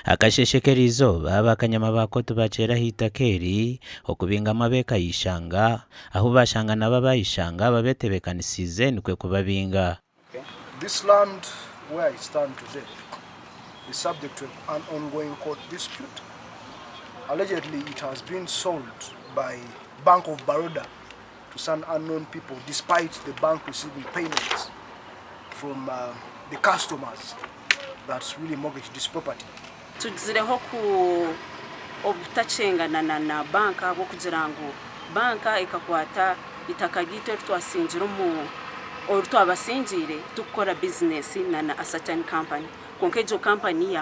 akasheshekerizo babakanyama bakoto bacera hitakeri okubinga amabeka yishanga aho bashanga naba bayishanga babetebekanisize nikwe kubabinga. This land where I stand today is subject to an ongoing court dispute. Allegedly, it has been sold by Bank of Baroda to some unknown people, despite the bank receiving payments from the customers that really mortgaged this property. Tuzireho ku obutachengana na banka bwo kugira ngo banka ikakwata itaka gito twasinjira mu orutwabasinjire tukora business na a certain company konkejo company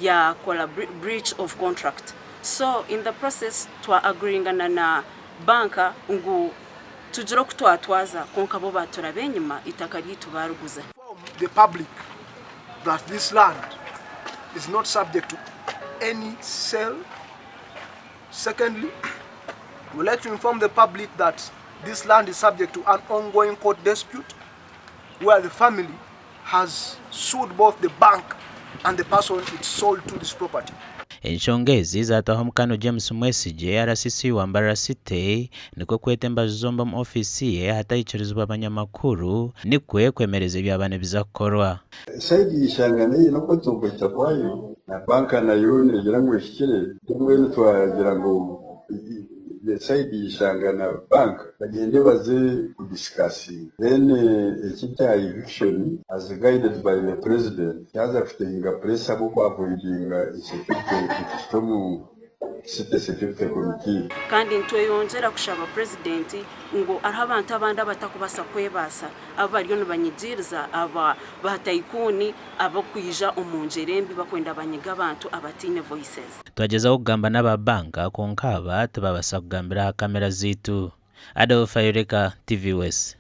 ya kola breach of contract. So in the process twa agreeing na banka ngu tujiro kutwatwaza konkabo batura benyuma itaka gitu baruguza. The public that this land is not subject to any sale. Secondly, we would like to inform the public that this land is subject to an ongoing court dispute where the family has sued both the bank and the person it sold to this property. Enshongezi zataho mukano James Mwesije RCC wa Mbarara City niko kwetemba zomba mu ofisi ye hatayichirizwa abanyamakuru nikwe kwemereza byabane bizakorwa. Saidi ishangane no kwitogota kwayo na banka nayo negira ngo ishikire tumwe twagira ngo saidi ishangana bank bagende baze kudiscussing then ekita eviction as guided by the president yaza kutenga pressure bo kwavoidinga isekitomu site security committee kandi ntweyongera kushaba president ngo ari abantu abandi abatakubasa kwebasa abariyo nibanyigiriza aba batayikuni abakwija omunjerembi bakwenda banyiga abantu abatine voices. Twageza kugamba n'ababanka konkaba tubabasa kugambira kamera zitu. Adolf Ayureka, TV West.